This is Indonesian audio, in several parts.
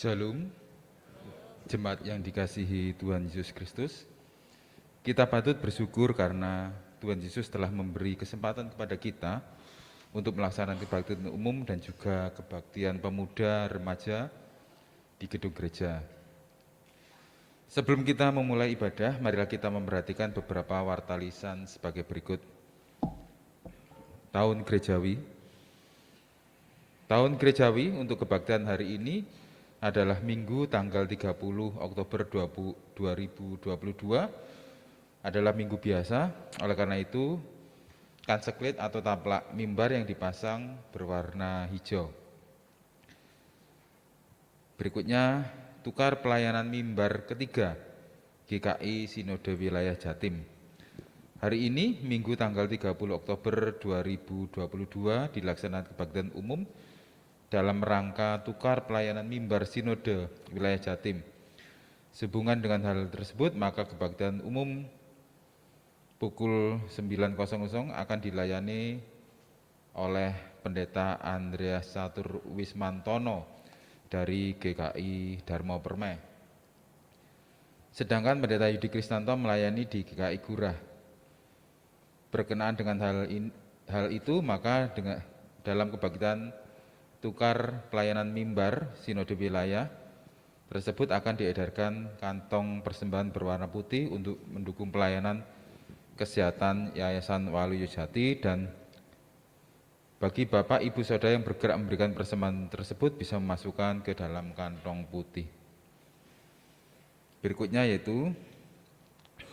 Shalom, jemaat yang dikasihi Tuhan Yesus Kristus. Kita patut bersyukur karena Tuhan Yesus telah memberi kesempatan kepada kita untuk melaksanakan kebaktian umum dan juga kebaktian pemuda remaja di gedung gereja. Sebelum kita memulai ibadah, marilah kita memperhatikan beberapa warta lisan sebagai berikut. Tahun Gerejawi. Tahun Gerejawi untuk kebaktian hari ini adalah Minggu tanggal 30 Oktober 2022, adalah minggu biasa. Oleh karena itu, kanseklit atau taplak mimbar yang dipasang berwarna hijau. Berikutnya, tukar pelayanan mimbar ketiga GKI Sinode Wilayah Jatim. Hari ini, Minggu tanggal 30 Oktober 2022, dilaksanakan kebaktian umum dalam rangka tukar pelayanan mimbar Sinode Wilayah Jatim. Sehubungan dengan hal tersebut, maka kebaktian umum pukul 9.00 akan dilayani oleh Pendeta Andreas Catur Wismantono dari GKI Dharma Permai. Sedangkan Pendeta Yudi Kristanto melayani di GKI Gurah. Berkenaan dengan hal itu, maka dalam kebaktian tukar pelayanan mimbar Sinode Wilayah tersebut akan diedarkan kantong persembahan berwarna putih untuk mendukung pelayanan kesehatan Yayasan Waluyo Jati, dan bagi Bapak Ibu Saudara yang bergerak memberikan persembahan tersebut bisa memasukkan ke dalam kantong putih. Berikutnya yaitu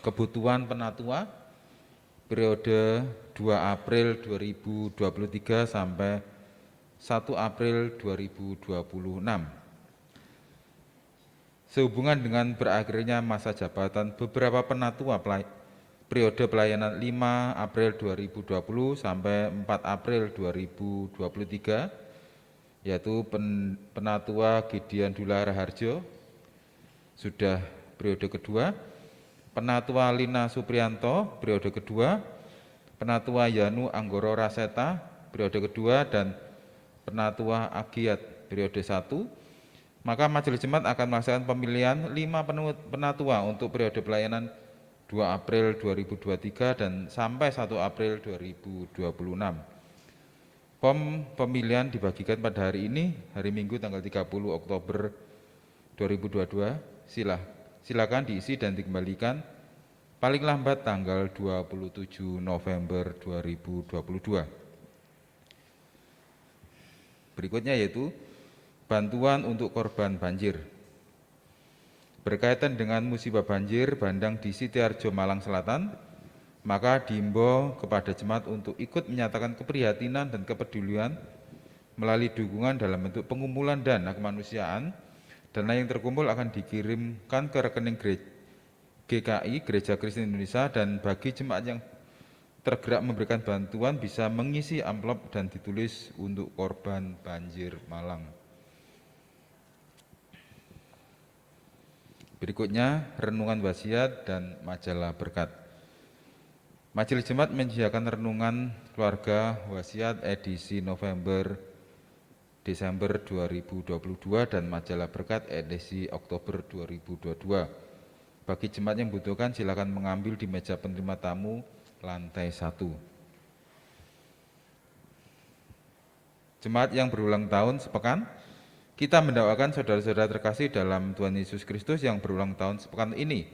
kebutuhan penatua periode 2 April 2023 sampai 1 April 2026. Sehubungan dengan berakhirnya masa jabatan beberapa penatua periode pelayanan 5 April 2020 sampai 4 April 2023, yaitu penatua Gideon Dula Raharjo sudah periode kedua, penatua Lina Suprianto periode kedua, penatua Yanu Anggoro Raseta periode kedua, dan penatua Agiat periode 1, maka Majelis Jemaat akan melaksanakan pemilihan 5 penatua untuk periode pelayanan 2 April 2023 dan sampai 1 April 2026. Pemilihan dibagikan pada hari ini, hari Minggu tanggal 30 Oktober 2022. Silakan diisi dan dikembalikan paling lambat tanggal 27 November 2022. Berikutnya yaitu bantuan untuk korban banjir. Berkaitan dengan musibah banjir bandang di Sitiarjo, Malang Selatan, maka diimbau kepada jemaat untuk ikut menyatakan keprihatinan dan kepedulian melalui dukungan dalam bentuk pengumpulan dana kemanusiaan. Dana yang terkumpul akan dikirimkan ke rekening GKI, Gereja Kristen Indonesia, dan bagi jemaat yang tergerak memberikan bantuan bisa mengisi amplop dan ditulis untuk korban banjir Malang. Berikutnya, renungan wasiat dan majalah berkat. Majelis Jemaat menyediakan renungan keluarga wasiat edisi November-Desember 2022 dan majalah berkat edisi Oktober 2022. Bagi jemaat yang membutuhkan, silakan mengambil di meja penerima tamu lantai 1. Jemaat yang berulang tahun sepekan, kita mendoakan saudara-saudara terkasih dalam Tuhan Yesus Kristus yang berulang tahun sepekan ini,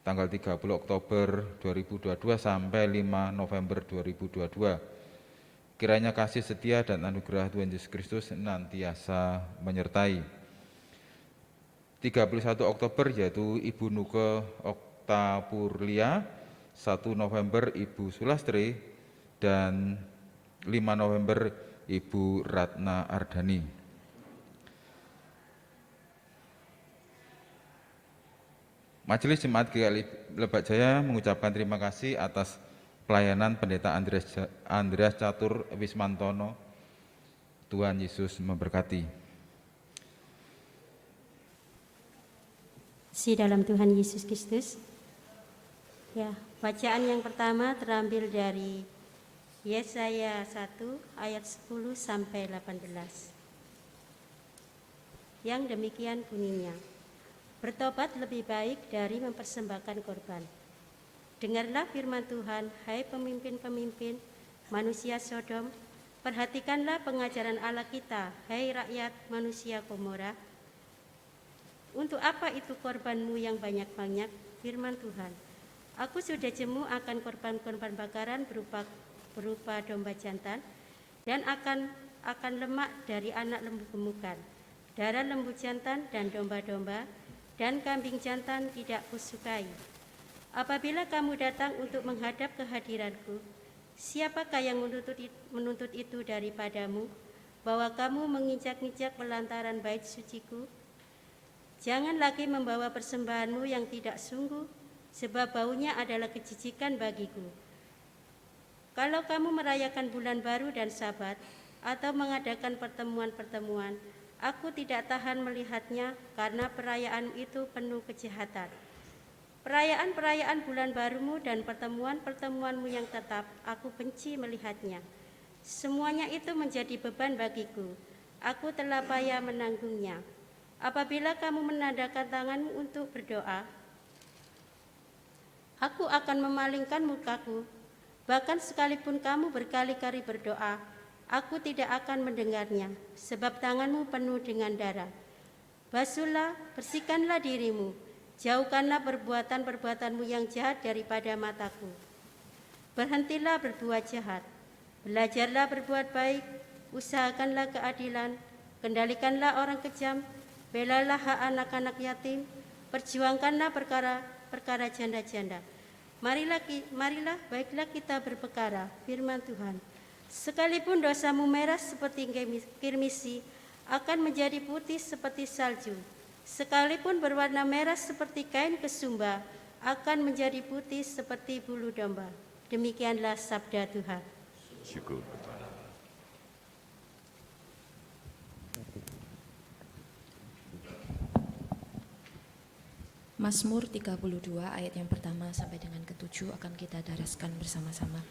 tanggal 30 Oktober 2022 sampai 5 November 2022. Kiranya kasih setia dan anugerah Tuhan Yesus Kristus senantiasa menyertai. 31 Oktober yaitu Ibu Nuke Oktapurlia, 1 November Ibu Sulastri, dan 5 November Ibu Ratna Ardani. Majelis Jemaat GKI Lebak Jaya mengucapkan terima kasih atas pelayanan Pendeta Andreas Catur Wismantono. Tuhan Yesus memberkati. Si dalam Tuhan Yesus Kristus. Ya, bacaan yang pertama terambil dari Yesaya 1 ayat 10 sampai 18. yang demikian bunyinya, bertobat lebih baik dari mempersembahkan korban. Dengarlah firman Tuhan, hai pemimpin-pemimpin manusia Sodom, perhatikanlah pengajaran Allah kita, hai rakyat manusia Gomora. Untuk apa itu korbanmu yang banyak-banyak? Firman Tuhan, aku sudah jemu akan korban-korban bakaran berupa domba jantan, dan akan lemak dari anak lembu gemukan, darah lembu jantan dan domba-domba, dan kambing jantan tidak kusukai. Apabila kamu datang untuk menghadap kehadiranku, siapakah yang menuntut itu daripadamu, bahwa kamu menginjak-injak pelantaran bait suciku? Jangan lagi membawa persembahanmu yang tidak sungguh, sebab baunya adalah kejijikan bagiku. Kalau kamu merayakan bulan baru dan Sabat, atau mengadakan pertemuan-pertemuan, aku tidak tahan melihatnya, karena perayaan itu penuh kejahatan. Perayaan-perayaan bulan barumu dan pertemuan-pertemuanmu yang tetap, aku benci melihatnya. Semuanya itu menjadi beban bagiku, aku telah payah menanggungnya. Apabila kamu menadahkan tanganmu untuk berdoa, aku akan memalingkan mukaku. Bahkan sekalipun kamu berkali-kali berdoa, aku tidak akan mendengarnya, sebab tanganmu penuh dengan darah. Basuhlah, bersihkanlah dirimu, jauhkanlah perbuatan-perbuatanmu yang jahat daripada mataku. Berhentilah berbuat jahat, belajarlah berbuat baik, usahakanlah keadilan, kendalikanlah orang kejam, belalah hak anak-anak yatim, perjuangkanlah perkara janda-janda. Marilah, baiklah kita berperkara, firman Tuhan. Sekalipun dosamu merah seperti kirmisi, akan menjadi putih seperti salju. Sekalipun berwarna merah seperti kain kesumba, akan menjadi putih seperti bulu domba. Demikianlah sabda Tuhan. Syukur kepada Allah. Mazmur 32 ayat yang pertama sampai dengan ke-7 akan kita daraskan bersama-sama.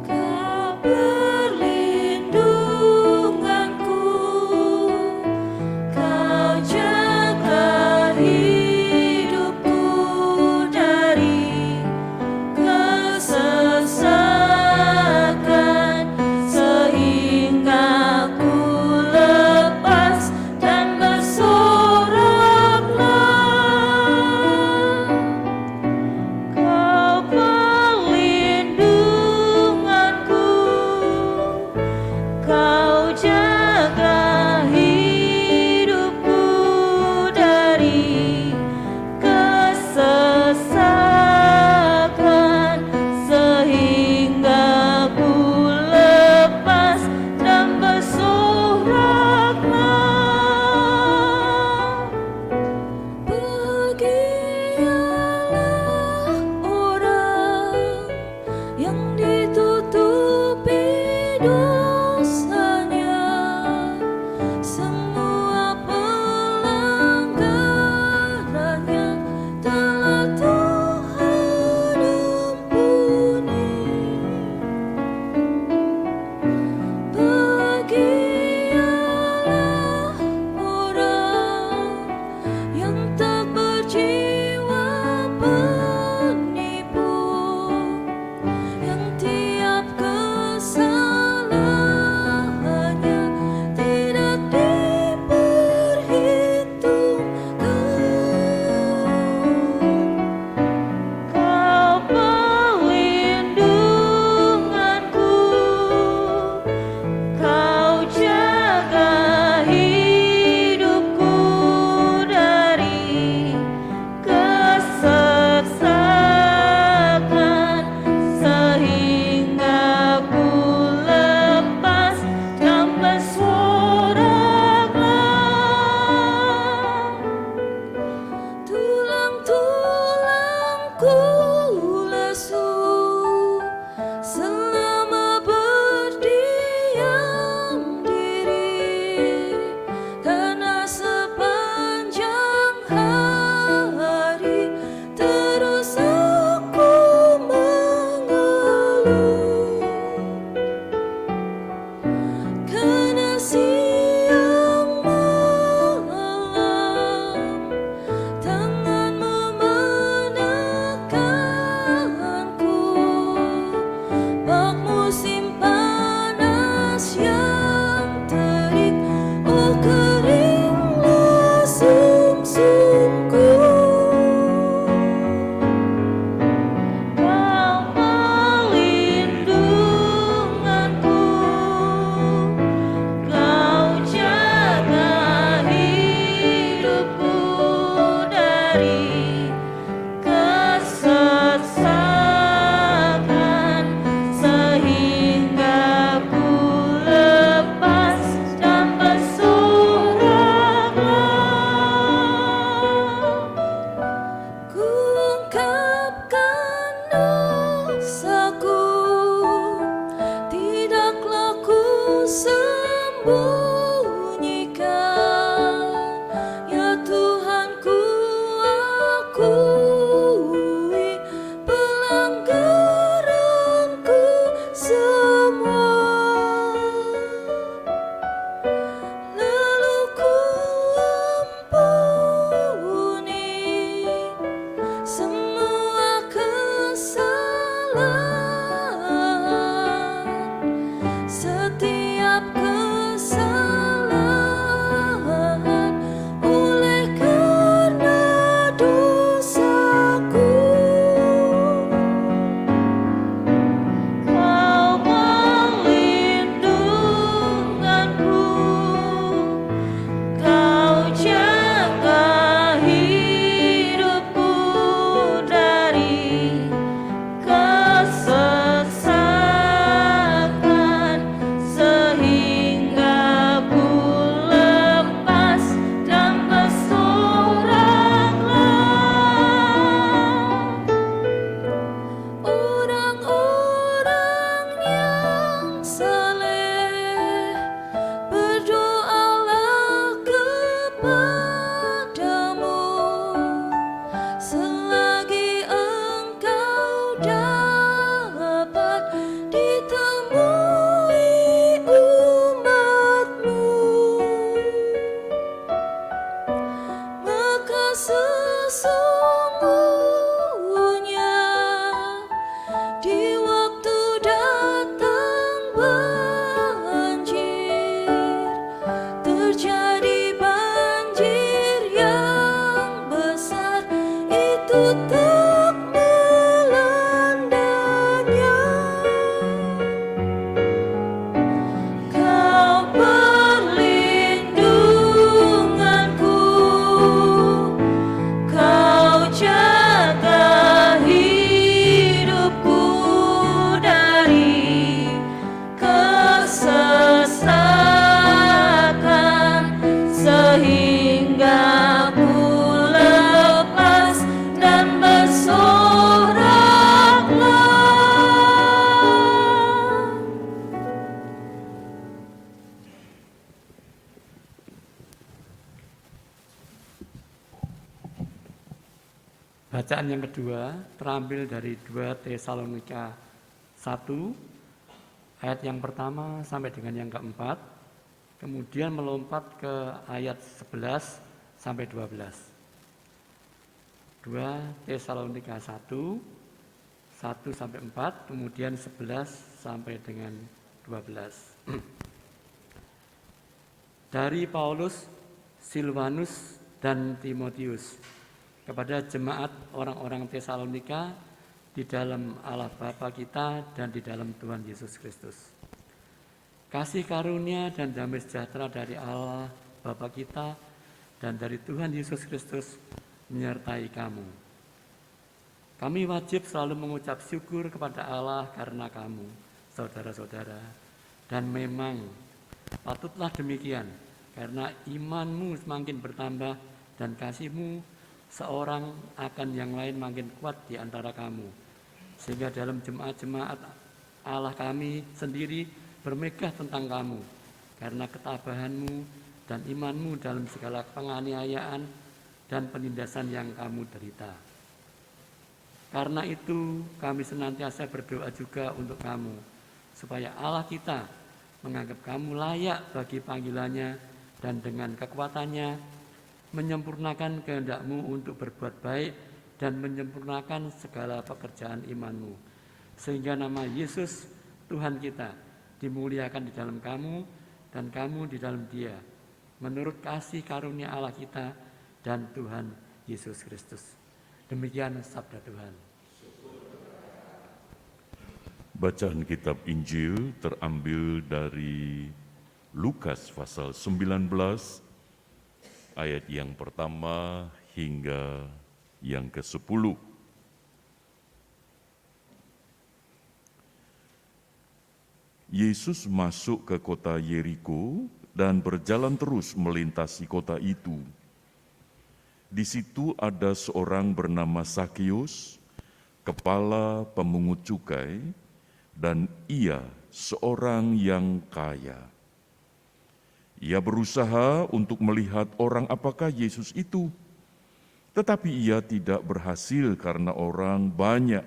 Kau berlindung Bacaan yang kedua terambil dari 2 Tesalonika 1 ayat yang pertama sampai dengan yang keempat, kemudian melompat ke ayat 11 sampai 12. 2 Tesalonika 1 sampai 4, kemudian 11 sampai dengan 12. Dari Paulus, Silvanus, dan Timotius kepada jemaat orang-orang Tesalonika di dalam Allah Bapa kita dan di dalam Tuhan Yesus Kristus. Kasih karunia dan damai sejahtera dari Allah Bapa kita dan dari Tuhan Yesus Kristus menyertai kamu. Kami wajib selalu mengucap syukur kepada Allah karena kamu, saudara-saudara, dan memang patutlah demikian, karena imanmu semakin bertambah dan kasihmu seorang akan yang lain makin kuat di antara kamu. Sehingga dalam jemaat-jemaat Allah kami sendiri bermegah tentang kamu, karena ketabahanmu dan imanmu dalam segala penganiayaan dan penindasan yang kamu derita. Karena itu kami senantiasa berdoa juga untuk kamu, supaya Allah kita menganggap kamu layak bagi panggilannya dan dengan kekuatannya menyempurnakan kehendakmu untuk berbuat baik dan menyempurnakan segala pekerjaan imanmu, sehingga nama Yesus Tuhan kita dimuliakan di dalam kamu dan kamu di dalam Dia, menurut kasih karunia Allah kita dan Tuhan Yesus Kristus. Demikian sabda Tuhan. Bacaan kitab Injil terambil dari Lukas pasal 19 ayat yang pertama hingga yang ke-10. Yesus masuk ke kota Yeriko dan berjalan terus melintasi kota itu. Di situ ada seorang bernama Sakeus, kepala pemungut cukai, dan ia seorang yang kaya. Ia berusaha untuk melihat orang apakah Yesus itu, tetapi ia tidak berhasil karena orang banyak,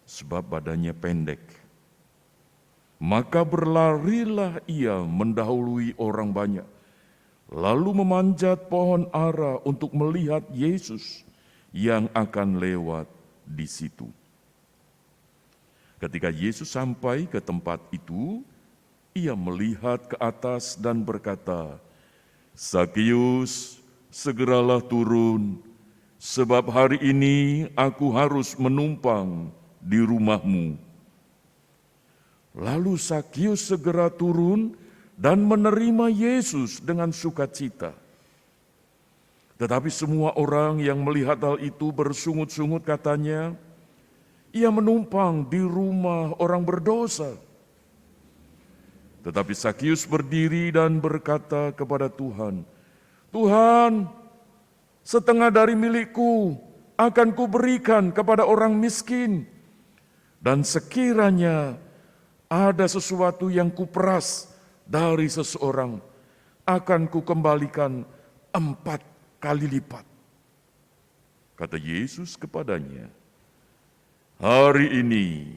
sebab badannya pendek. Maka berlarilah ia mendahului orang banyak, lalu memanjat pohon ara untuk melihat Yesus yang akan lewat di situ. Ketika Yesus sampai ke tempat itu, ia melihat ke atas dan berkata, "Sakeus, segeralah turun, sebab hari ini aku harus menumpang di rumahmu." Lalu Sakeus segera turun dan menerima Yesus dengan sukacita. Tetapi semua orang yang melihat hal itu bersungut-sungut katanya, "Ia menumpang di rumah orang berdosa." Tetapi Sakeus berdiri dan berkata kepada Tuhan, "Tuhan, setengah dari milikku akan kuberikan kepada orang miskin, dan sekiranya ada sesuatu yang kuperas dari seseorang, akan kukembalikan 4 kali lipat." Kata Yesus kepadanya, "Hari ini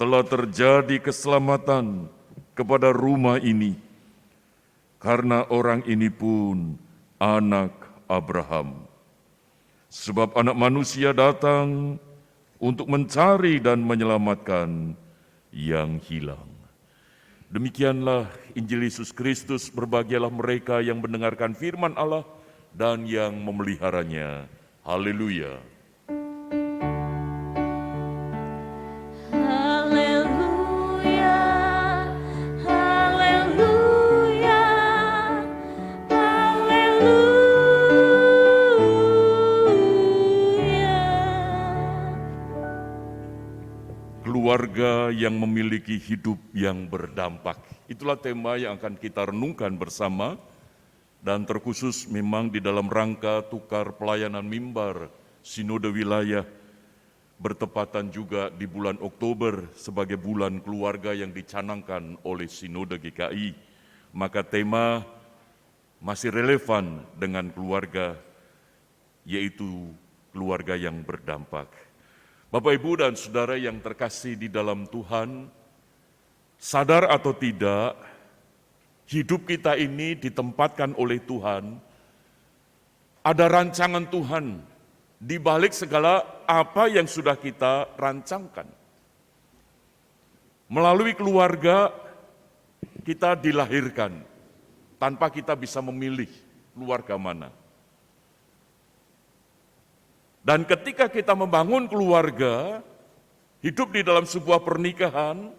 telah terjadi keselamatan kepada rumah ini, karena orang ini pun anak Abraham. Sebab Anak Manusia datang untuk mencari dan menyelamatkan yang hilang." Demikianlah Injil Yesus Kristus. Berbahagialah mereka yang mendengarkan firman Allah dan yang memeliharanya. Haleluya. Keluarga yang memiliki hidup yang berdampak. Itulah tema yang akan kita renungkan bersama, dan terkhusus memang di dalam rangka tukar pelayanan mimbar Sinode Wilayah, bertepatan juga di bulan Oktober sebagai bulan keluarga yang dicanangkan oleh Sinode GKI. Maka tema masih relevan dengan keluarga, yaitu keluarga yang berdampak. Bapak, Ibu, dan Saudara yang terkasih di dalam Tuhan, sadar atau tidak, hidup kita ini ditempatkan oleh Tuhan. Ada rancangan Tuhan di balik segala apa yang sudah kita rancangkan. Melalui keluarga, kita dilahirkan tanpa kita bisa memilih keluarga mana. Dan ketika kita membangun keluarga, hidup di dalam sebuah pernikahan,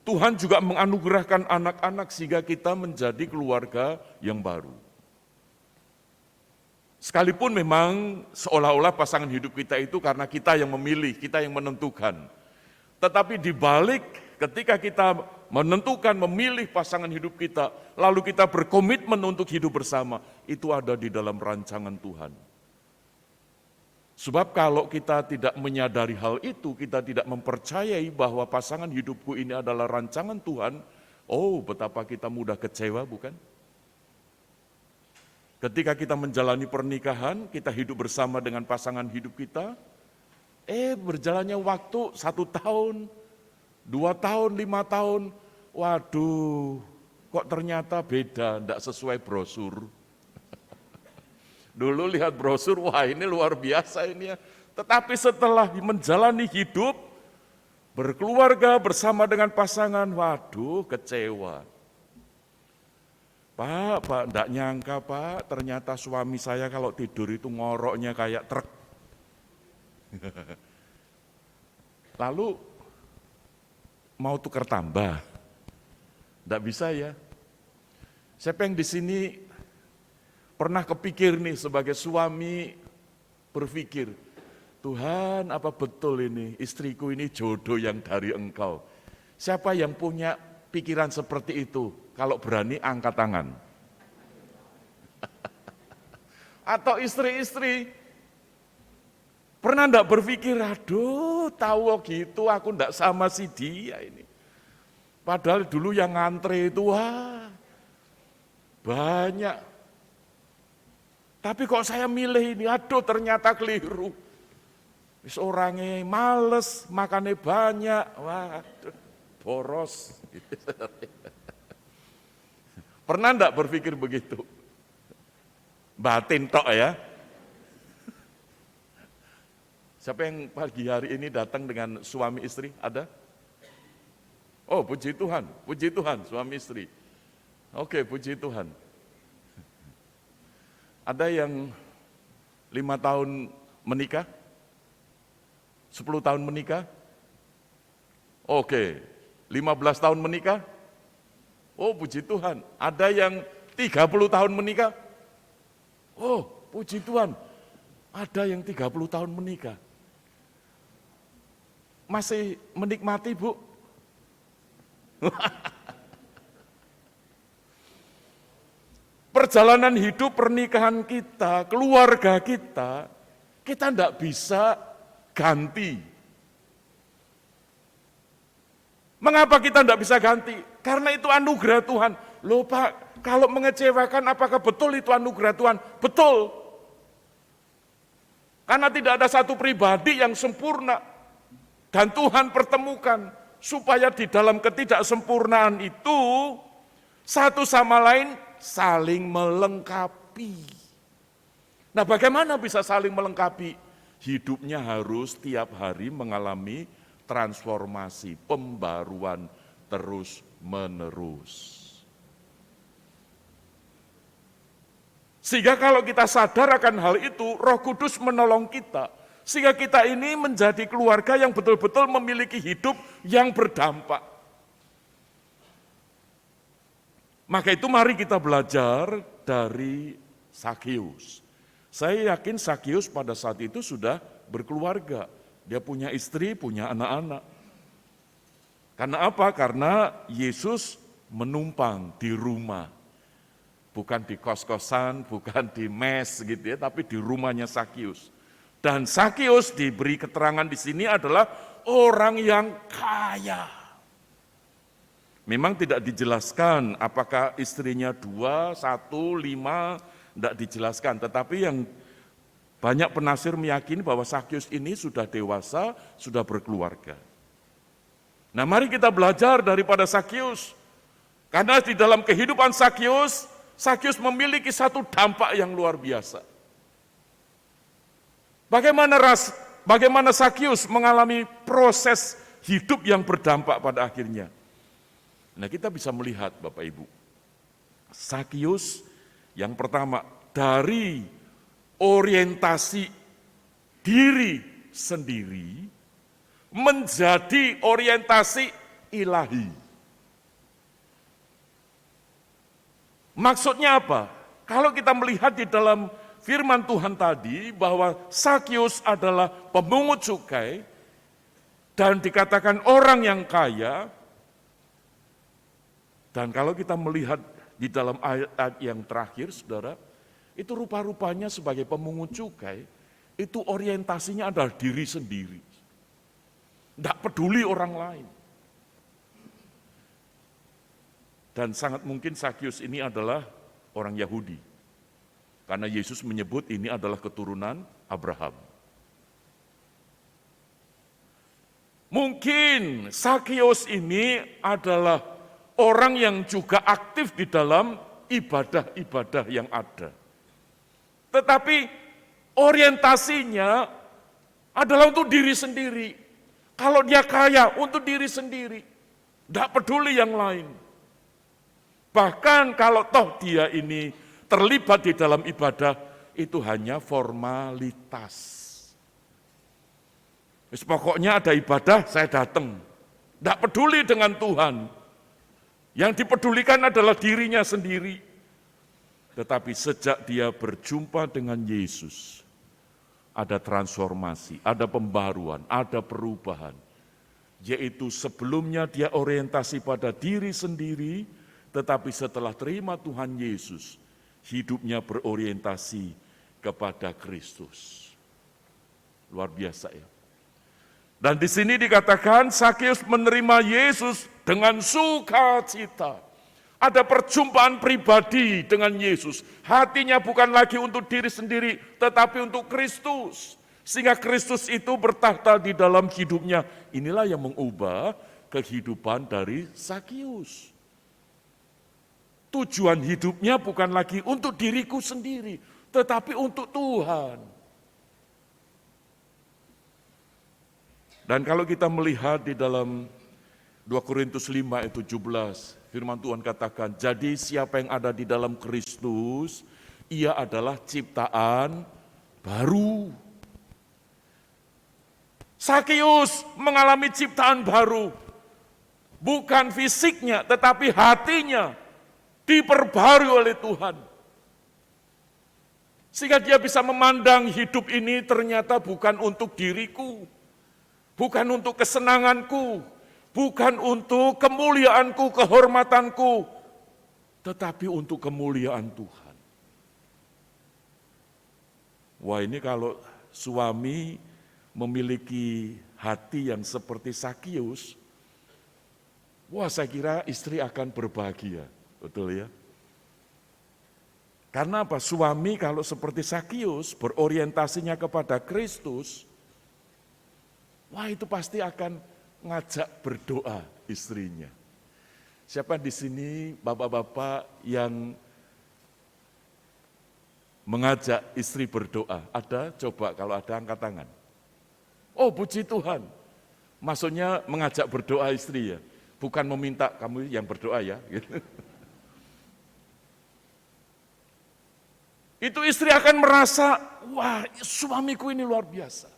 Tuhan juga menganugerahkan anak-anak sehingga kita menjadi keluarga yang baru. Sekalipun memang seolah-olah pasangan hidup kita itu karena kita yang memilih, kita yang menentukan. Tetapi di balik ketika kita menentukan, memilih pasangan hidup kita, lalu kita berkomitmen untuk hidup bersama, itu ada di dalam rancangan Tuhan. Sebab kalau kita tidak menyadari hal itu, kita tidak mempercayai bahwa pasangan hidupku ini adalah rancangan Tuhan, oh betapa kita mudah kecewa, bukan? Ketika kita menjalani pernikahan, kita hidup bersama dengan pasangan hidup kita, berjalannya waktu 1 tahun, 2 tahun, 5 tahun, waduh, kok ternyata beda, tidak sesuai brosur. Dulu lihat brosur, wah ini luar biasa ini ya. Tetapi setelah menjalani hidup, berkeluarga bersama dengan pasangan, waduh kecewa. Pak, enggak nyangka Pak, ternyata suami saya kalau tidur itu ngoroknya kayak truk. Lalu mau tukar tambah, enggak bisa ya. Siapa yang di sini pernah kepikir nih sebagai suami berpikir, Tuhan apa betul ini istriku ini jodoh yang dari Engkau? Siapa yang punya pikiran seperti itu? Kalau berani angkat tangan. Atau istri-istri pernah enggak berpikir, aduh tahu gitu aku enggak sama si dia ini. Padahal dulu yang ngantre itu wah banyak. Tapi kok saya milih ini, aduh ternyata keliru. Wis orangnya males, makannya banyak, waduh boros. Pernah enggak berpikir begitu? Batin tok ya. Siapa yang pagi hari ini datang dengan suami istri? Ada? Oh puji Tuhan suami istri. Oke puji Tuhan. Ada yang 5 tahun menikah? 10 tahun menikah? Oke, 15 tahun menikah? Oh puji Tuhan. Ada yang 30 tahun menikah? Oh puji Tuhan. Ada yang 30 tahun menikah. Masih menikmati Bu? Perjalanan hidup pernikahan kita, keluarga kita tidak bisa ganti. Mengapa kita tidak bisa ganti? Karena itu anugerah Tuhan. Loh Pak, kalau mengecewakan apakah betul itu anugerah Tuhan? Betul. Karena tidak ada satu pribadi yang sempurna. Dan Tuhan pertemukan supaya di dalam ketidaksempurnaan itu satu sama lain saling melengkapi. Nah, bagaimana bisa saling melengkapi? Hidupnya harus tiap hari mengalami transformasi, pembaruan terus-menerus. Sehingga kalau kita sadar akan hal itu, Roh Kudus menolong kita. Sehingga kita ini menjadi keluarga yang betul-betul memiliki hidup yang berdampak. Maka itu mari kita belajar dari Sakeus. Saya yakin Sakeus pada saat itu sudah berkeluarga. Dia punya istri, punya anak-anak. Karena apa? Karena Yesus menumpang di rumah. Bukan di kos-kosan, bukan di mes gitu ya, tapi di rumahnya Sakeus. Dan Sakeus diberi keterangan di sini adalah orang yang kaya. Memang tidak dijelaskan apakah istrinya 2, 1, 5, tidak dijelaskan. Tetapi yang banyak penafsir meyakini bahwa Sakeus ini sudah dewasa, sudah berkeluarga. Nah mari kita belajar daripada Sakeus. Karena di dalam kehidupan Sakeus, Sakeus memiliki satu dampak yang luar biasa. Bagaimana Sakeus mengalami proses hidup yang berdampak pada akhirnya? Nah kita bisa melihat Bapak Ibu, Sakeus yang pertama dari orientasi diri sendiri menjadi orientasi ilahi. Maksudnya apa? Kalau kita melihat di dalam firman Tuhan tadi bahwa Sakeus adalah pemungut cukai dan dikatakan orang yang kaya. Dan kalau kita melihat di dalam ayat yang terakhir, saudara, itu rupa-rupanya sebagai pemungut cukai, itu orientasinya adalah diri sendiri. Tidak peduli orang lain. Dan sangat mungkin Sakius ini adalah orang Yahudi. Karena Yesus menyebut ini adalah keturunan Abraham. Mungkin Sakius ini adalah orang yang juga aktif di dalam ibadah-ibadah yang ada. Tetapi orientasinya adalah untuk diri sendiri. Kalau dia kaya, untuk diri sendiri. Tidak peduli yang lain. Bahkan kalau toh dia ini terlibat di dalam ibadah, itu hanya formalitas. Pokoknya ada ibadah, saya datang. Tidak peduli dengan Tuhan. Yang dipedulikan adalah dirinya sendiri. Tetapi sejak dia berjumpa dengan Yesus, ada transformasi, ada pembaruan, ada perubahan. Yaitu sebelumnya dia orientasi pada diri sendiri, tetapi setelah terima Tuhan Yesus, hidupnya berorientasi kepada Kristus. Luar biasa ya. Dan di sini dikatakan Sakius menerima Yesus dengan sukacita. Ada perjumpaan pribadi dengan Yesus. Hatinya bukan lagi untuk diri sendiri, tetapi untuk Kristus. Sehingga Kristus itu bertahta di dalam hidupnya. Inilah yang mengubah kehidupan dari Sakius. Tujuan hidupnya bukan lagi untuk diriku sendiri, tetapi untuk Tuhan. Dan kalau kita melihat di dalam 2 Korintus 5 ayat 17, firman Tuhan katakan, jadi siapa yang ada di dalam Kristus, ia adalah ciptaan baru. Sakius mengalami ciptaan baru, bukan fisiknya, tetapi hatinya diperbarui oleh Tuhan. Sehingga dia bisa memandang hidup ini ternyata bukan untuk diriku, bukan untuk kesenanganku, bukan untuk kemuliaanku, kehormatanku, tetapi untuk kemuliaan Tuhan. Wah, ini kalau suami memiliki hati yang seperti Sakius, wah saya kira istri akan berbahagia, betul ya? Karena apa? Suami kalau seperti Sakius berorientasinya kepada Kristus, wah itu pasti akan ngajak berdoa istrinya. Siapa di sini bapak-bapak yang mengajak istri berdoa? Ada? Coba kalau ada angkat tangan. Oh puji Tuhan. Maksudnya mengajak berdoa istri ya. Bukan meminta kamu yang berdoa ya. Itu istri akan merasa, wah suamiku ini luar biasa.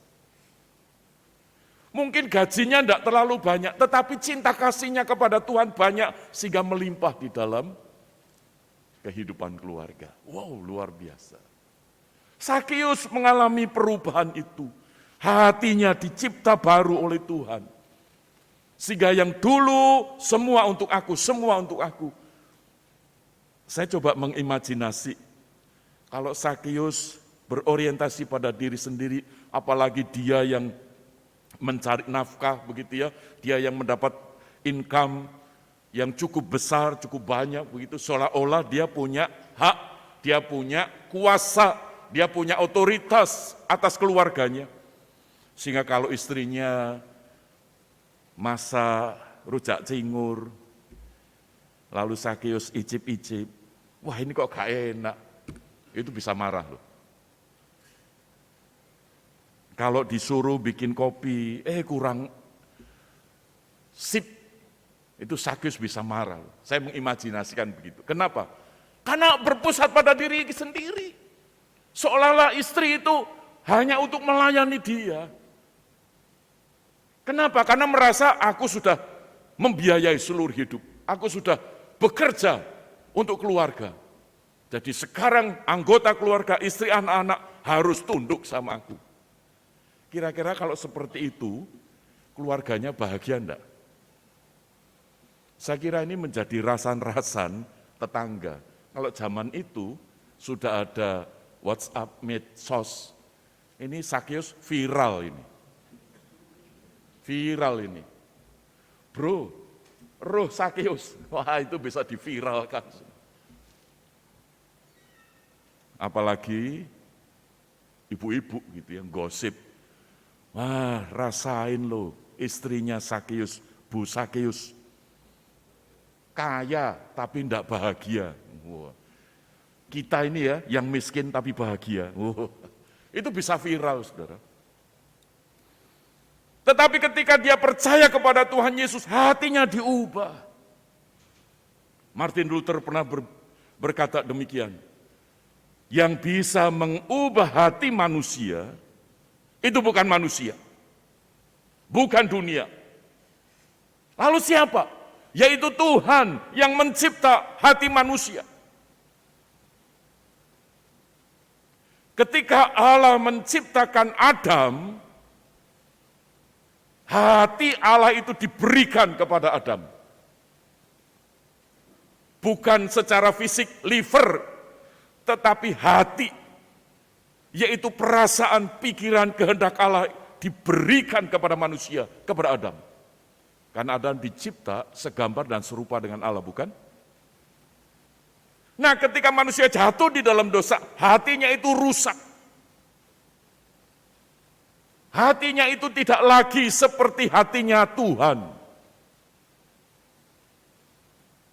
Mungkin gajinya tidak terlalu banyak, tetapi cinta kasihnya kepada Tuhan banyak, sehingga melimpah di dalam kehidupan keluarga. Wow, luar biasa. Sakius mengalami perubahan itu. Hatinya dicipta baru oleh Tuhan. Sehingga yang dulu semua untuk aku, semua untuk aku. Saya coba mengimajinasi, kalau Sakius berorientasi pada diri sendiri, apalagi dia yang mencari nafkah begitu ya, dia yang mendapat income yang cukup besar, cukup banyak begitu, seolah-olah dia punya hak, dia punya kuasa, dia punya otoritas atas keluarganya. Sehingga kalau istrinya masak rujak cingur, lalu Sakius icip-icip, wah ini kok gak enak, itu bisa marah loh. Kalau disuruh bikin kopi, kurang sip, itu Sakius bisa marah. Saya mengimajinasikan begitu. Kenapa? Karena berpusat pada diri sendiri. Seolah-olah istri itu hanya untuk melayani dia. Kenapa? Karena merasa aku sudah membiayai seluruh hidup. Aku sudah bekerja untuk keluarga. Jadi sekarang anggota keluarga, istri, anak-anak harus tunduk sama aku. Kira-kira kalau seperti itu, keluarganya bahagia enggak? Saya kira ini menjadi rasan-rasan tetangga. Kalau zaman itu sudah ada WhatsApp, medsos, Ini Sakyus viral ini. Viral ini. Bro, roh Sakyus. Wah, itu bisa diviralkan. Apalagi ibu-ibu gitu yang gosip. Wah, rasain lo istrinya Sakyus, Bu Sakyus. Kaya tapi tidak bahagia. Wah. Kita ini ya yang miskin tapi bahagia. Wah. Itu bisa viral, saudara. Tetapi ketika dia percaya kepada Tuhan Yesus, hatinya diubah. Martin Luther pernah berkata demikian. Yang bisa mengubah hati manusia, itu bukan manusia. Bukan dunia. Lalu siapa? Yaitu Tuhan yang mencipta hati manusia. Ketika Allah menciptakan Adam, hati Allah itu diberikan kepada Adam. Bukan secara fisik, liver, tetapi hati, yaitu perasaan, pikiran, kehendak Allah diberikan kepada manusia, kepada Adam. Karena Adam dicipta segambar dan serupa dengan Allah, bukan? Nah, ketika manusia jatuh di dalam dosa, hatinya itu rusak. Hatinya itu tidak lagi seperti hatinya Tuhan.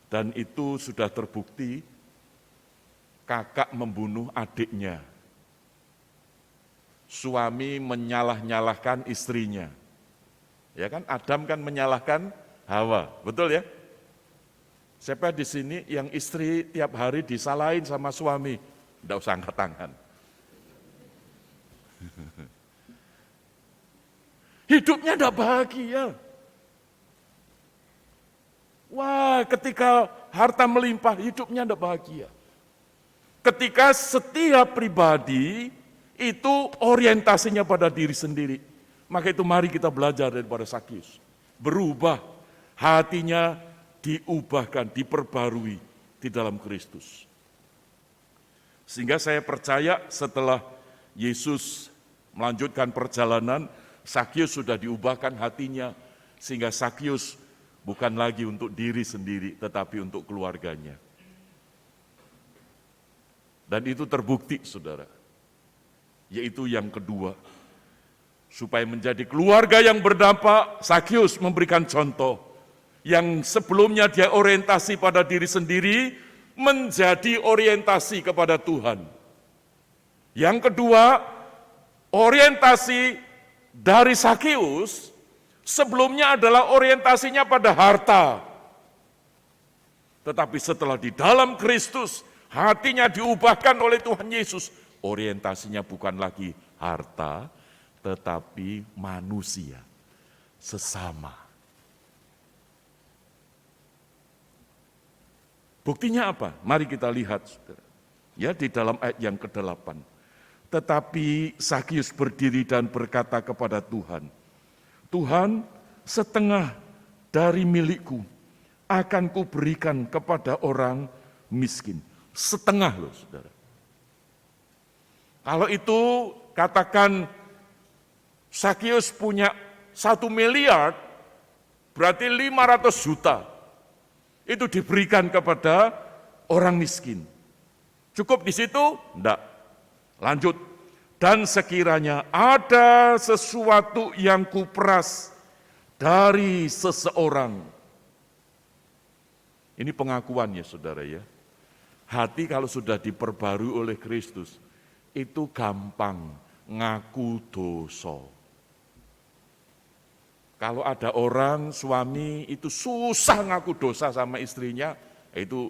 Dan itu sudah terbukti, kakak membunuh adiknya. Suami menyalah-nyalahkan istrinya. Ya kan, Adam kan menyalahkan Hawa, betul ya? Siapa di sini yang istri tiap hari disalahin sama suami? Tidak usah angkat tangan. Hidupnya tidak bahagia. Wah, ketika harta melimpah, hidupnya tidak bahagia. Ketika setiap pribadi itu orientasinya pada diri sendiri. Maka itu mari kita belajar daripada Sakyus. Berubah, hatinya diubahkan, diperbarui di dalam Kristus. Sehingga saya percaya setelah Yesus melanjutkan perjalanan, Sakyus sudah diubahkan hatinya, sehingga Sakyus bukan lagi untuk diri sendiri, tetapi untuk keluarganya. Dan itu terbukti, saudara. Yaitu yang kedua, supaya menjadi keluarga yang berdampak, Sakyus memberikan contoh. Yang sebelumnya dia orientasi pada diri sendiri, menjadi orientasi kepada Tuhan. Yang kedua, orientasi dari Sakyus sebelumnya adalah orientasinya pada harta. Tetapi setelah di dalam Kristus, hatinya diubahkan oleh Tuhan Yesus, orientasinya bukan lagi harta, tetapi manusia, sesama. Buktinya apa? Mari kita lihat, saudara. Ya, di dalam ayat yang ke-8. Tetapi Sakyus berdiri dan berkata kepada Tuhan, Tuhan, setengah dari milikku akan kuberikan kepada orang miskin. Setengah loh, saudara. Kalau itu katakan Sakyus punya 1 miliar, berarti 500 juta. Itu diberikan kepada orang miskin. Cukup di situ? Enggak. Lanjut. Dan sekiranya ada sesuatu yang kuperas dari seseorang. Ini pengakuan ya saudara ya. Hati kalau sudah diperbarui oleh Kristus, itu gampang ngaku dosa. Kalau ada orang, suami itu susah ngaku dosa sama istrinya, itu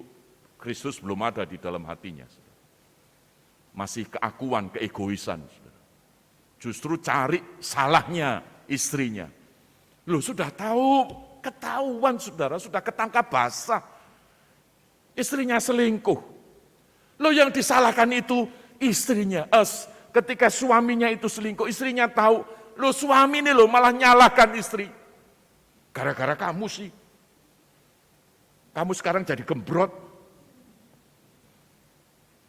Kristus belum ada di dalam hatinya. Masih keakuan, keegoisan. Justru cari salahnya istrinya. Loh sudah tahu, ketahuan saudara, sudah ketangkap basah. Istrinya selingkuh. Loh yang disalahkan itu istrinya. Ketika suaminya itu selingkuh, istrinya tahu, loh suami ini loh malah nyalahkan istri. Gara-gara kamu sih. Kamu sekarang jadi gembrot.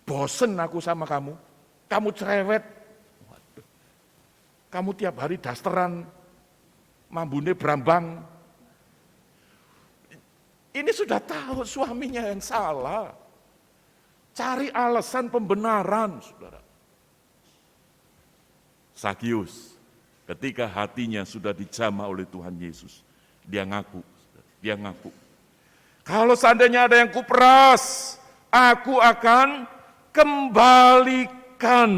Bosen aku sama kamu. Kamu cerewet. Waduh, kamu tiap hari dasteran, mambune brambang. Ini sudah tahu suaminya yang salah. Cari alasan pembenaran, saudara. Sakius, ketika hatinya sudah dijamah oleh Tuhan Yesus, dia ngaku. Kalau seandainya ada yang kuperas, aku akan kembalikan.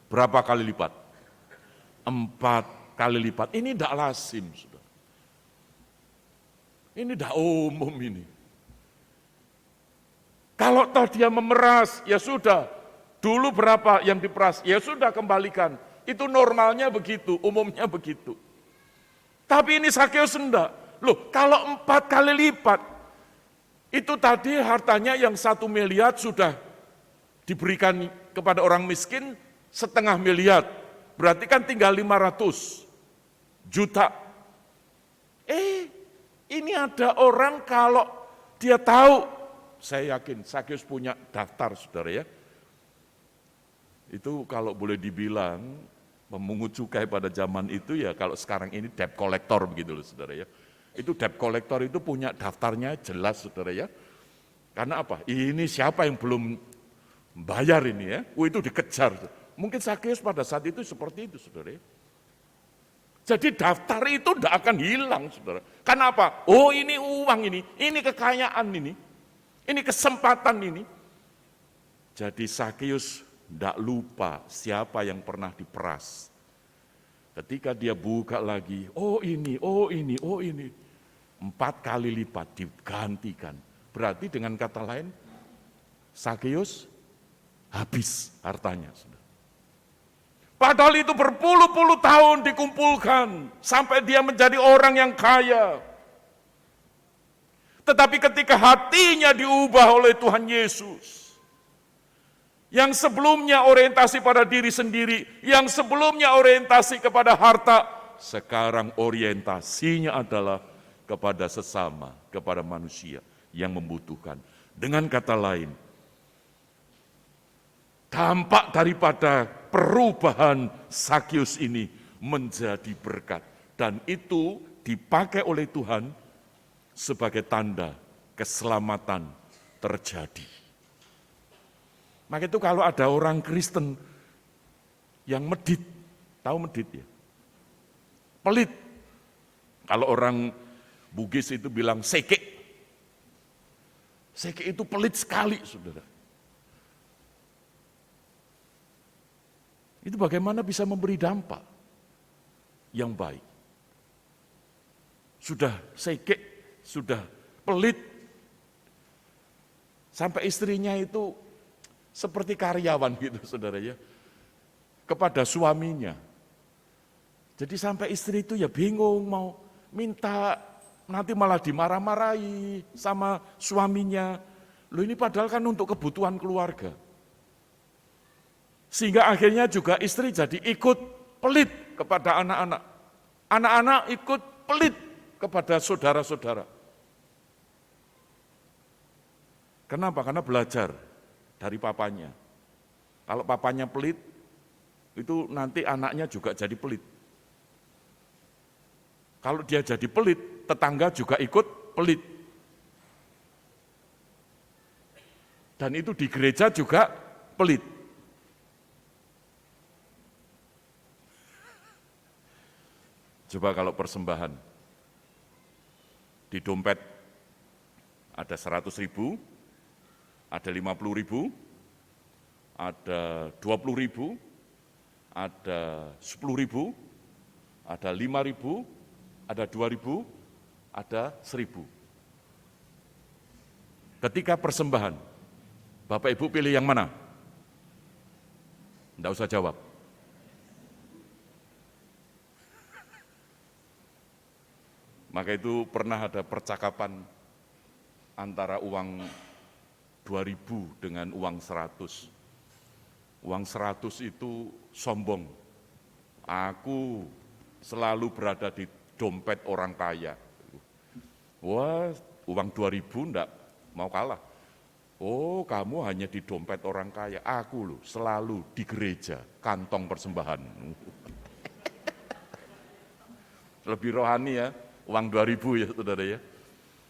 Berapa kali lipat? 4 kali lipat. Ini tidak lazim, saudara. Ini tidak umum ini. Kalau toh dia memeras, ya sudah. Dulu berapa yang diperas, ya sudah kembalikan. Itu normalnya begitu, umumnya begitu. Tapi ini Sakeus enggak. Loh, kalau 4 kali lipat, itu tadi hartanya yang 1 miliar sudah diberikan kepada orang miskin 0,5 miliar. Berarti kan tinggal 500 juta. Ini ada orang kalau dia tahu, saya yakin Sakeus punya daftar, saudara ya. Itu kalau boleh dibilang, pemungut cukai pada zaman itu ya kalau sekarang ini debt collector begitu loh, saudara ya. Itu debt collector itu punya daftarnya jelas, saudara ya. Karena apa? Ini siapa yang belum bayar ini ya? Itu dikejar. Mungkin Sakeus pada saat itu seperti itu, saudara ya. Jadi daftar itu tidak akan hilang, saudara. Kenapa? Oh, ini uang ini kekayaan ini kesempatan ini. Jadi Sakeus tidak lupa siapa yang pernah diperas. Ketika dia buka lagi, oh ini. 4 kali lipat digantikan. Berarti dengan kata lain, Sakeus habis hartanya, saudara. Padahal itu berpuluh-puluh tahun dikumpulkan sampai dia menjadi orang yang kaya. Tetapi ketika hatinya diubah oleh Tuhan Yesus, yang sebelumnya orientasi pada diri sendiri, yang sebelumnya orientasi kepada harta, sekarang orientasinya adalah kepada sesama, kepada manusia yang membutuhkan. Dengan kata lain, dampak daripada perubahan Sakeus ini menjadi berkat. Dan itu dipakai oleh Tuhan sebagai tanda keselamatan terjadi. Maka itu kalau ada orang Kristen yang medit, tahu medit ya? Pelit. Kalau orang Bugis itu bilang seke. Seke itu pelit sekali, saudara. Itu bagaimana bisa memberi dampak yang baik. Sudah seke, sudah pelit, sampai istrinya itu seperti karyawan gitu, saudara ya, kepada suaminya. Jadi sampai istri itu ya bingung mau minta, nanti malah dimarah-marahi sama suaminya. Loh, ini padahal kan untuk kebutuhan keluarga. Sehingga akhirnya juga istri jadi ikut pelit kepada anak-anak. Anak-anak ikut pelit kepada saudara-saudara. Kenapa? Karena belajar dari papanya. Kalau papanya pelit, itu nanti anaknya juga jadi pelit. Kalau dia jadi pelit, tetangga juga ikut pelit. Dan itu di gereja juga pelit. Coba kalau persembahan, di dompet ada 100.000, ada 50.000, ada 20.000, ada 10.000, ada 5.000, ada 2.000, ada 1.000. Ketika persembahan, Bapak Ibu pilih yang mana? Tidak usah jawab. Maka itu pernah ada percakapan antara uang 2.000 dengan uang 100. Uang 100 itu sombong. Aku selalu berada di dompet orang kaya. Wah, uang 2.000 enggak mau kalah. Oh, kamu hanya di dompet orang kaya. Aku loh selalu di gereja, kantong persembahan. Lebih rohani ya, uang 2.000 ya saudara ya.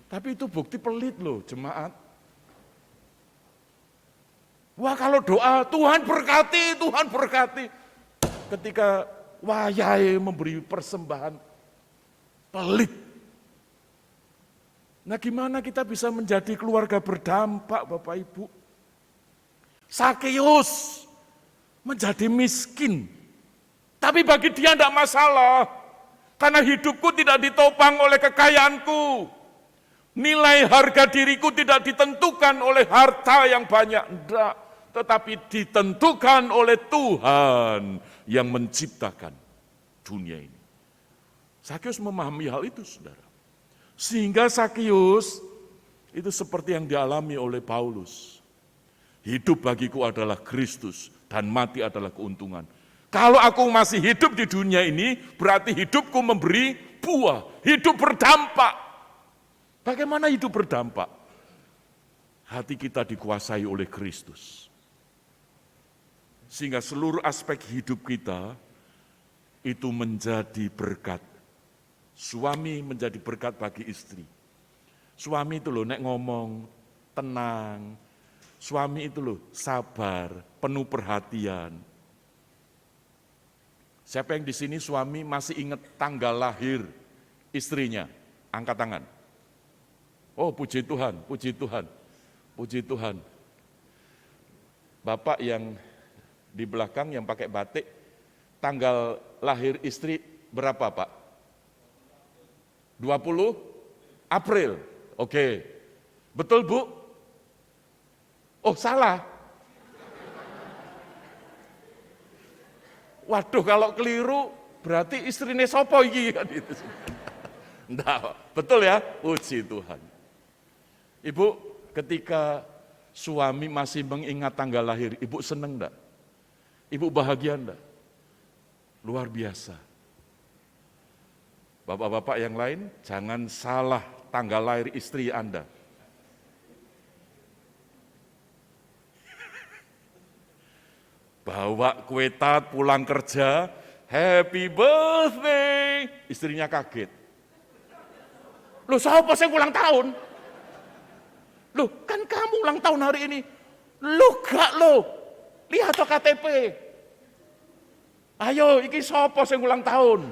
Tapi itu bukti pelit loh jemaat. Wah kalau doa, Tuhan berkati, Tuhan berkati. Ketika wayai memberi persembahan, pelit. Nah gimana kita bisa menjadi keluarga berdampak Bapak Ibu? Sakeus menjadi miskin. Tapi bagi dia tidak masalah. Karena hidupku tidak ditopang oleh kekayaanku. Nilai harga diriku tidak ditentukan oleh harta yang banyak. Tidak. Tetapi ditentukan oleh Tuhan yang menciptakan dunia ini. Sakeus memahami hal itu saudara. Sehingga Sakeus itu seperti yang dialami oleh Paulus. Hidup bagiku adalah Kristus dan mati adalah keuntungan. Kalau aku masih hidup di dunia ini, berarti hidupku memberi buah, hidup berdampak. Bagaimana hidup berdampak? Hati kita dikuasai oleh Kristus. Sehingga seluruh aspek hidup kita itu menjadi berkat. Suami menjadi berkat bagi istri. Suami itu loh nek ngomong tenang. Suami itu loh sabar, penuh perhatian. Siapa yang di sini suami masih ingat tanggal lahir istrinya? Angkat tangan. Oh puji Tuhan, puji Tuhan, puji Tuhan. Bapak yang di belakang yang pakai batik, tanggal lahir istri berapa Pak? 20 April, oke. Betul Bu? Oh salah. Waduh kalau keliru berarti istrine sopo iki kan itu. Nah, betul ya? Puji Tuhan. Ibu ketika suami masih mengingat tanggal lahir, Ibu seneng enggak? Ibu bahagia enggak? Luar biasa. Bapak-bapak yang lain, jangan salah tanggal lahir istri Anda. Bawa kue tart pulang kerja, happy birthday. Istrinya kaget. Loh, siapa sih ulang tahun? Loh, kan kamu ulang tahun hari ini. Loh, gak loh. Lihat tuh KTP. Ayo, iki siapa sih ulang tahun?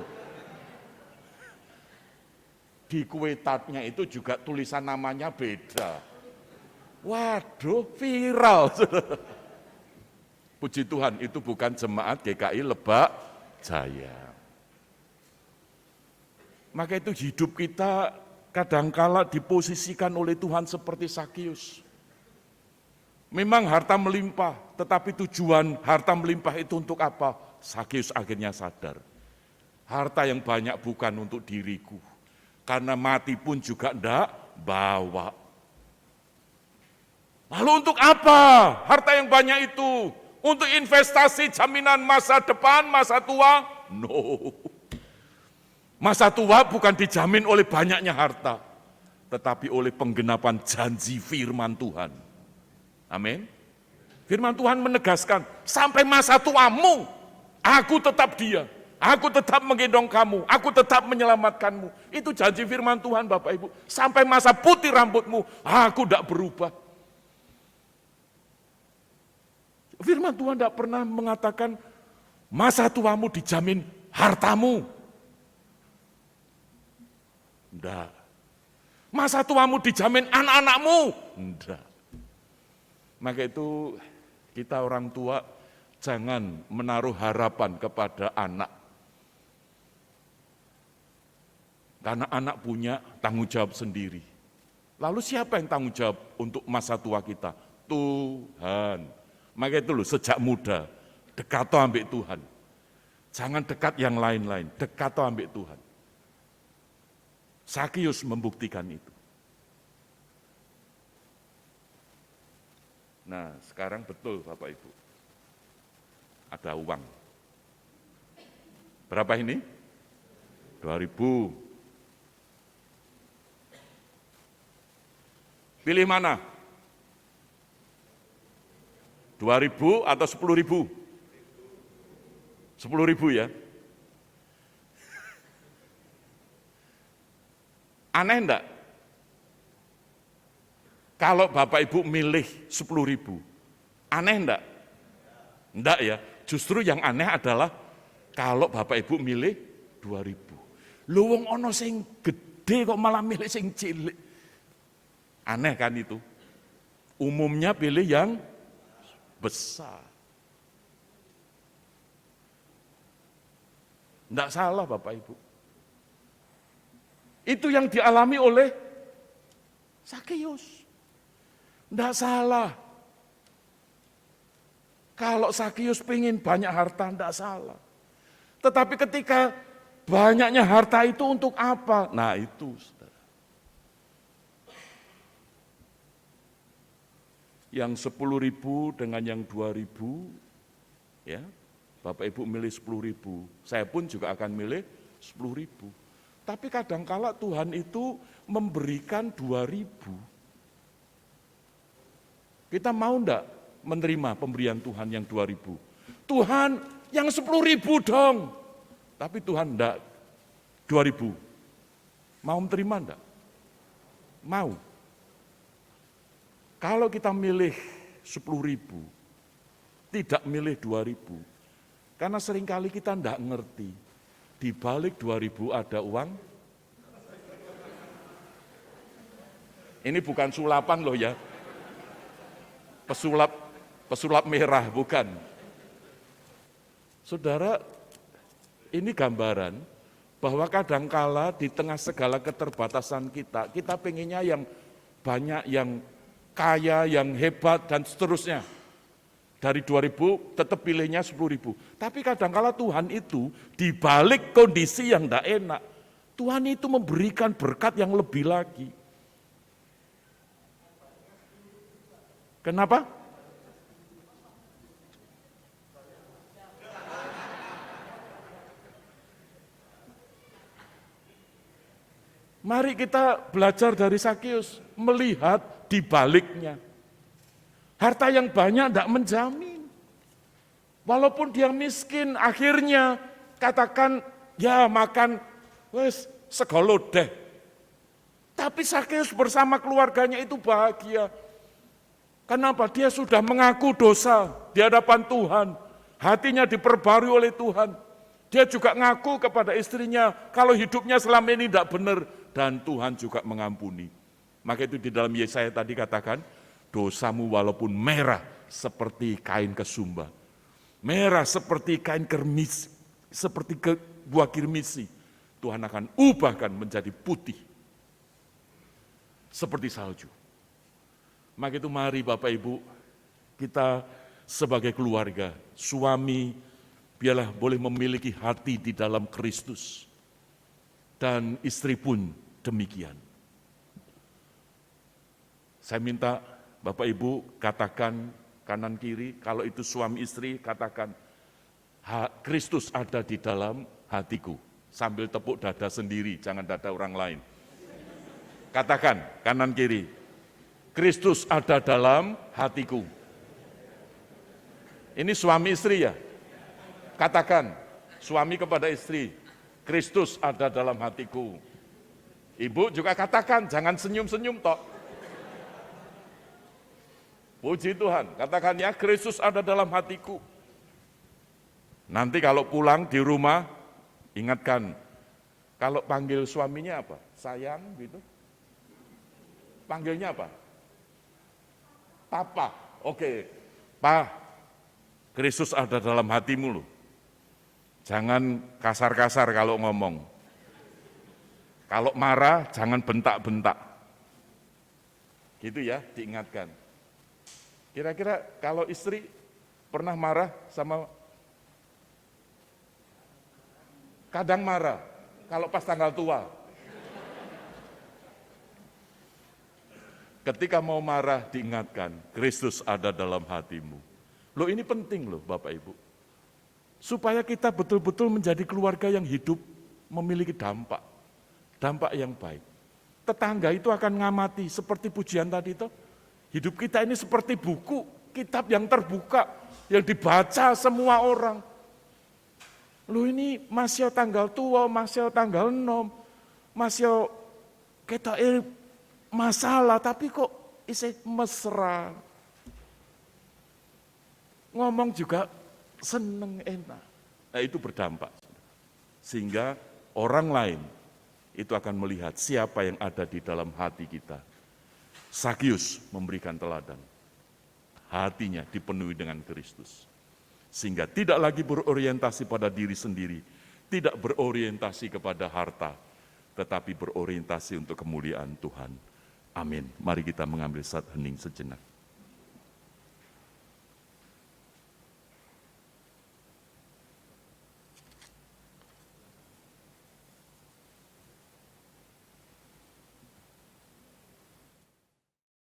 Di kue tartnya itu juga tulisan namanya beda. Waduh, viral. Puji Tuhan, itu bukan jemaat GKI Lebak Jaya. Maka itu hidup kita kadangkala diposisikan oleh Tuhan seperti Sakeus. Memang harta melimpah, tetapi tujuan harta melimpah itu untuk apa? Sakeus akhirnya sadar. Harta yang banyak bukan untuk diriku. Karena mati pun juga enggak bawa. Lalu untuk apa harta yang banyak itu? Untuk investasi jaminan masa depan, masa tua? No. Masa tua bukan dijamin oleh banyaknya harta, tetapi oleh penggenapan janji firman Tuhan. Amin. Firman Tuhan menegaskan, sampai masa tuamu, aku tetap dia. Aku tetap menggendong kamu, aku tetap menyelamatkanmu. Itu janji firman Tuhan Bapak Ibu. Sampai masa putih rambutmu, aku tidak berubah. Firman Tuhan tidak pernah mengatakan, masa tuamu dijamin hartamu. Tidak. Masa tuamu dijamin anak-anakmu. Tidak. Maka itu kita orang tua jangan menaruh harapan kepada anak. Karena anak punya tanggung jawab sendiri. Lalu siapa yang tanggung jawab untuk masa tua kita? Tuhan. Maka itu loh, sejak muda, dekat ambek Tuhan. Jangan dekat yang lain-lain, dekat ambek Tuhan. Sakeus membuktikan itu. Nah, sekarang betul Bapak Ibu. Ada uang. Berapa ini? 2.000. Pilih mana? 2.000 atau 10.000? 10.000 ya. Aneh enggak? Kalau Bapak Ibu milih 10.000, aneh enggak? Enggak ya, justru yang aneh adalah kalau Bapak Ibu milih 2.000. Lho wong ono sing gede kok malah milih sing cilik. Aneh kan itu? Umumnya pilih yang besar. Enggak salah Bapak Ibu. Itu yang dialami oleh Sakeus. Enggak salah. Kalau Sakeus pengen banyak harta, enggak salah. Tetapi ketika banyaknya harta itu untuk apa? Nah itu, saudara. Yang 10.000 dengan yang 2.000, ya, Bapak Ibu milih 10.000, saya pun juga akan milih 10.000. Tapi kadangkala Tuhan itu memberikan 2.000. Kita mau enggak menerima pemberian Tuhan yang 2.000? Tuhan yang 10.000 dong. Tapi Tuhan enggak 2.000. Mau menerima enggak? Mau. Kalau kita milih 10.000, tidak milih 2.000, karena seringkali kita enggak ngerti, di balik 2.000 ada uang. Ini bukan sulapan loh ya, pesulap merah, bukan. Saudara, ini gambaran bahwa kadangkala di tengah segala keterbatasan kita pengennya yang banyak, yang kaya, yang hebat, dan seterusnya. Dari 2.000 tetap pilihnya 10.000. Tapi kadangkala Tuhan itu di balik kondisi yang tidak enak, Tuhan itu memberikan berkat yang lebih lagi. Kenapa? Mari kita belajar dari Sakeus, melihat di baliknya. Harta yang banyak tidak menjamin. Walaupun dia miskin, akhirnya katakan, ya makan wes segolo deh. Tapi Sakeus bersama keluarganya itu bahagia. Kenapa? Dia sudah mengaku dosa di hadapan Tuhan. Hatinya diperbarui oleh Tuhan. Dia juga ngaku kepada istrinya, kalau hidupnya selama ini tidak benar. Dan Tuhan juga mengampuni. Maka itu di dalam Yesaya tadi katakan, dosamu walaupun merah seperti kain kesumba, merah seperti kain kermis, seperti buah kirmisi, Tuhan akan ubahkan menjadi putih seperti salju. Maka itu mari Bapak Ibu, kita sebagai keluarga, suami biarlah boleh memiliki hati di dalam Kristus, dan istri pun demikian. Saya minta Bapak Ibu katakan kanan kiri, kalau itu suami istri katakan, Kristus ada di dalam hatiku. Sambil tepuk dada sendiri, jangan dada orang lain. Katakan kanan kiri, Kristus ada dalam hatiku. Ini suami istri ya? Katakan, suami kepada istri, Kristus ada dalam hatiku. Ibu juga katakan, jangan senyum-senyum tok. Puji Tuhan, katakan ya, Kristus ada dalam hatiku. Nanti kalau pulang di rumah, ingatkan, kalau panggil suaminya apa? Sayang gitu. Panggilnya apa? Papa. Oke, Pa, Kristus ada dalam hatimu loh. Jangan kasar-kasar kalau ngomong. Kalau marah, jangan bentak-bentak. Gitu ya, diingatkan. Kira-kira kalau istri pernah marah sama, kadang marah, kalau pas tanggal tua. Ketika mau marah diingatkan, Kristus ada dalam hatimu. Loh ini penting loh Bapak Ibu. Supaya kita betul-betul menjadi keluarga yang hidup memiliki dampak yang baik. Tetangga itu akan ngamati, seperti pujian tadi itu. Hidup kita ini seperti buku, kitab yang terbuka, yang dibaca semua orang. Loh ini masih tanggal tua, masih tanggal 6, masih ketoke masalah tapi kok isih mesra. Ngomong juga seneng, enak. Nah, itu berdampak. Sehingga orang lain itu akan melihat siapa yang ada di dalam hati kita. Sakius memberikan teladan. Hatinya dipenuhi dengan Kristus. Sehingga tidak lagi berorientasi pada diri sendiri, tidak berorientasi kepada harta, tetapi berorientasi untuk kemuliaan Tuhan. Amin. Mari kita mengambil saat hening sejenak.